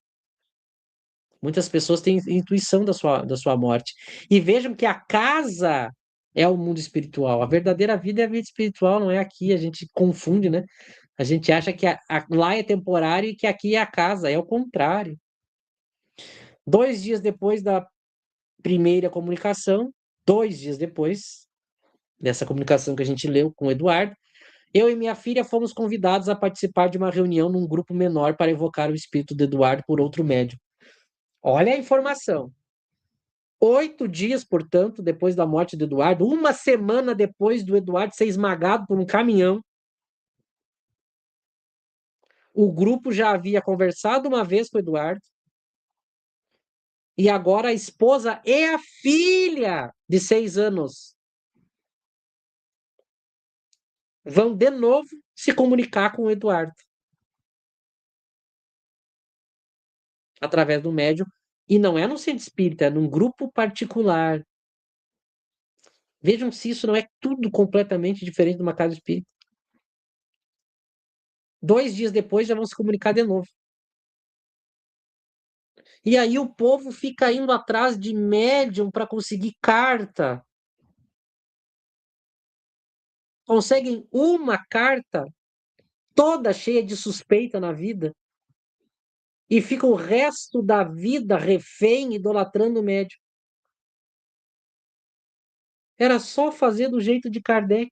Muitas pessoas têm intuição da sua morte. E vejam que a casa é o mundo espiritual. A verdadeira vida é a vida espiritual, não é aqui. A gente confunde, né? A gente acha que lá é temporário e que aqui é a casa. É o contrário. 2 dias depois da primeira comunicação, 2 dias depois dessa comunicação que a gente leu com o Eduardo, eu e minha filha fomos convidados a participar de uma reunião num grupo menor para evocar o espírito do Eduardo por outro médium. Olha a informação. 8 dias, portanto, depois da morte do Eduardo, uma semana depois do Eduardo ser esmagado por um caminhão, o grupo já havia conversado uma vez com o Eduardo, e agora a esposa e a filha de 6 anos vão de novo se comunicar com o Eduardo através do médium, e não é no centro espírita, é num grupo particular. Vejam se isso não é tudo completamente diferente de uma casa espírita. 2 dias depois já vão se comunicar de novo. E aí o povo fica indo atrás de médium para conseguir carta. Conseguem uma carta toda cheia de suspeita na vida e fica o resto da vida refém, idolatrando o médium. Era só fazer do jeito de Kardec.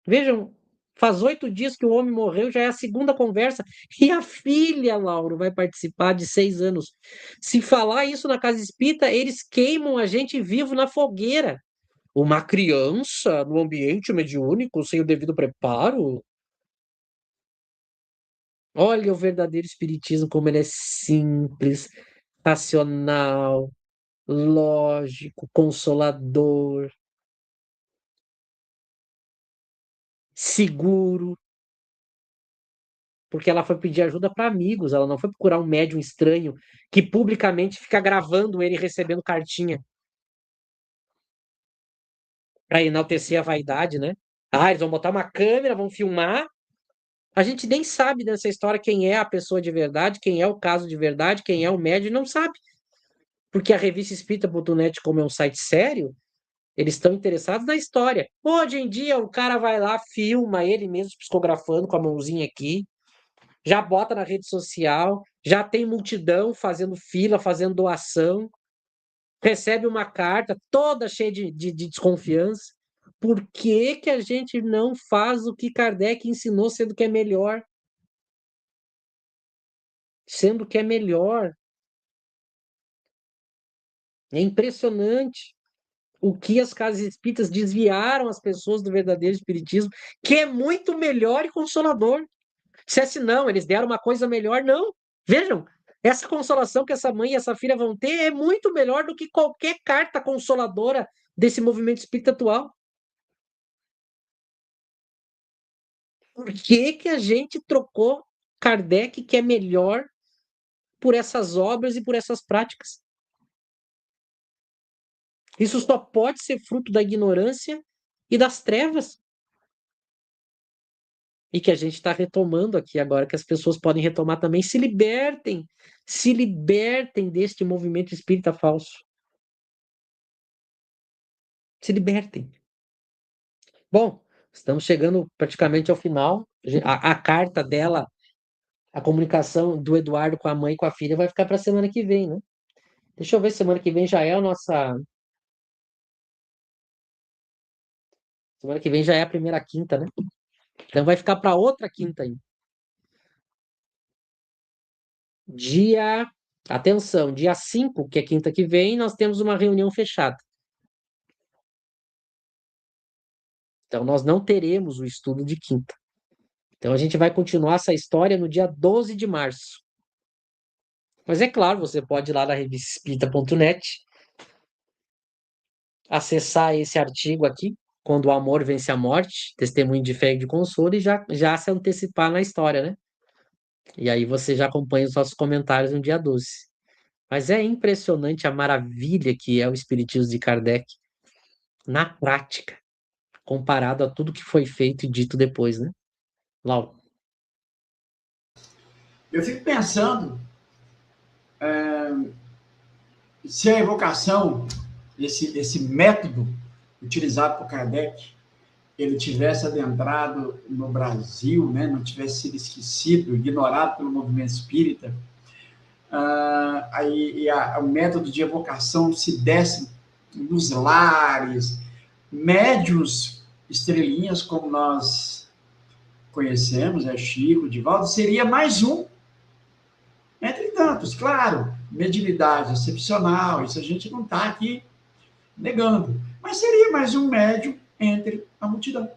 Vejam, faz 8 dias que o homem morreu, já é a segunda conversa. E a filha, Lauro, vai participar de 6 anos. Se falar isso na casa espírita, eles queimam a gente vivo na fogueira. Uma criança no ambiente mediúnico sem o devido preparo? Olha o verdadeiro espiritismo, como ele é simples, racional, lógico, consolador, seguro. Porque ela foi pedir ajuda para amigos, ela não foi procurar um médium estranho que publicamente fica gravando ele recebendo cartinha para enaltecer a vaidade, né? Ah, eles vão botar uma câmera, vão filmar. A gente nem sabe dessa história quem é a pessoa de verdade, quem é o caso de verdade, quem é o médium, não sabe. Porque a revista Espírita.net, como é um site sério, eles estão interessados na história. Hoje em dia, o cara vai lá, filma ele mesmo psicografando com a mãozinha aqui, já bota na rede social, já tem multidão fazendo fila, fazendo doação, recebe uma carta toda cheia de desconfiança. por que que a gente não faz o que Kardec ensinou, sendo que é melhor? Sendo que é melhor. É impressionante o que as casas espíritas desviaram as pessoas do verdadeiro espiritismo, que é muito melhor e consolador. Se assim, não, eles deram uma coisa melhor, não. Vejam, essa consolação que essa mãe e essa filha vão ter é muito melhor do que qualquer carta consoladora desse movimento espírita atual. Por que que a gente trocou Kardec, que é melhor, por essas obras e por essas práticas? Isso só pode ser fruto da ignorância e das trevas. E que a gente está retomando aqui agora, que as pessoas podem retomar também, se libertem deste movimento espírita falso. Se libertem. Bom, estamos chegando praticamente ao final. A carta dela, a comunicação do Eduardo com a mãe e com a filha vai ficar para a semana que vem, né? Deixa eu ver, semana que vem já é a nossa. Semana que vem já é a primeira quinta, né? Então vai ficar para outra quinta aí. Dia. Atenção, dia 5, que é quinta que vem, nós temos uma reunião fechada. Então nós não teremos o estudo de quinta. Então a gente vai continuar essa história no dia 12 de março. Mas é claro, você pode ir lá na revistaespírita.net, acessar esse artigo aqui, Quando o Amor Vence a Morte, Testemunho de Fé e de Consolo, e já se antecipar na história, né? E aí você já acompanha os nossos comentários no dia 12. Mas é impressionante a maravilha que é o Espiritismo de Kardec na prática, comparado a tudo que foi feito e dito depois, né? Lau. Eu fico pensando se a evocação, esse método utilizado por Kardec, ele tivesse adentrado no Brasil, né, não tivesse sido esquecido, ignorado pelo movimento espírita, o método de evocação se desse nos lares, médios estrelinhas, como nós conhecemos, Chico, Divaldo, seria mais um, entre tantos, claro, mediunidade excepcional, isso a gente não está aqui negando, mas seria mais um médium entre a multidão.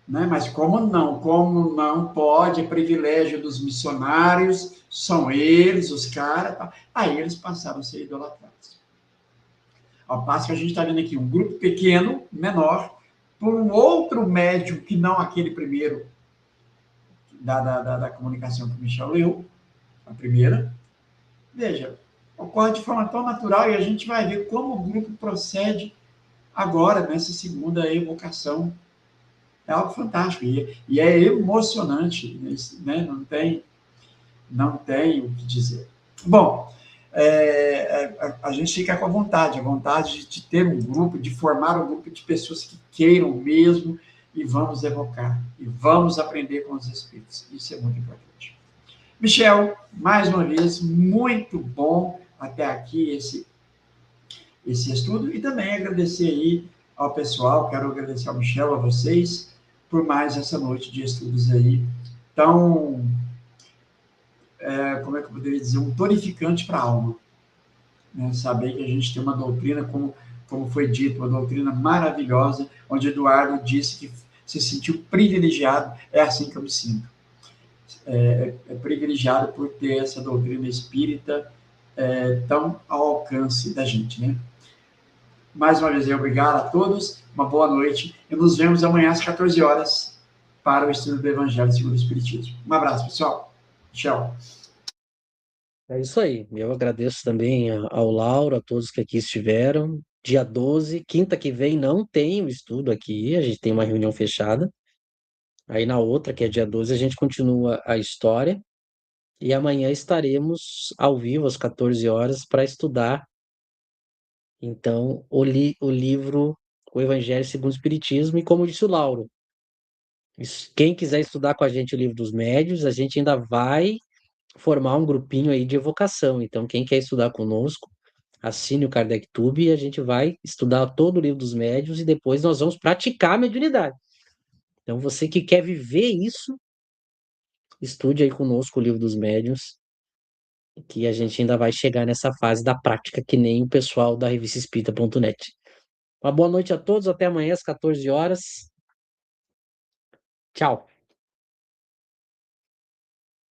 Né? Mas como não pode, é privilégio dos missionários, são eles, os caras, aí eles passaram a ser idolatrados. Ao passo que a gente está vendo aqui um grupo pequeno, menor, por um outro médium que não aquele primeiro da comunicação que o Michel leu, a primeira. Veja, ocorre de forma tão natural e a gente vai ver como o grupo procede agora nessa segunda evocação. É algo fantástico e é emocionante, né? Não tem o que dizer. Bom, a gente fica com a vontade de ter um grupo, de formar um grupo de pessoas que queiram mesmo e vamos evocar, e vamos aprender com os espíritos. Isso é muito importante. Michel, mais uma vez, muito bom até aqui esse estudo, e também agradecer aí ao pessoal, quero agradecer ao Michel, a vocês, por mais essa noite de estudos aí, tão, como é que eu poderia dizer, um tonificante para a alma. Né? Saber que a gente tem uma doutrina, como foi dito, uma doutrina maravilhosa, onde Eduardo disse que se sentiu privilegiado, é assim que eu me sinto. Privilegiado por ter essa doutrina espírita tão ao alcance da gente, né? Mais uma vez, obrigado a todos, uma boa noite, e nos vemos amanhã às 14 horas para o estudo do Evangelho segundo o Espiritismo. Um abraço, pessoal. Tchau. É isso aí. Eu agradeço também ao Lauro, a todos que aqui estiveram. Dia 12, quinta que vem, não tem o estudo aqui, a gente tem uma reunião fechada. Aí na outra, que é dia 12, a gente continua a história. E amanhã estaremos ao vivo às 14 horas para estudar, então, o livro O Evangelho segundo o Espiritismo. E como disse o Lauro, quem quiser estudar com a gente o livro dos médios, a gente ainda vai formar um grupinho aí de evocação. Então, quem quer estudar conosco, assine o Kardec Tube e a gente vai estudar todo o livro dos médiuns e depois nós vamos praticar a mediunidade. Então, você que quer viver isso, estude aí conosco o livro dos médiuns, que a gente ainda vai chegar nessa fase da prática, que nem o pessoal da revista Espírita.net. Uma boa noite a todos, até amanhã às 14 horas. Tchau.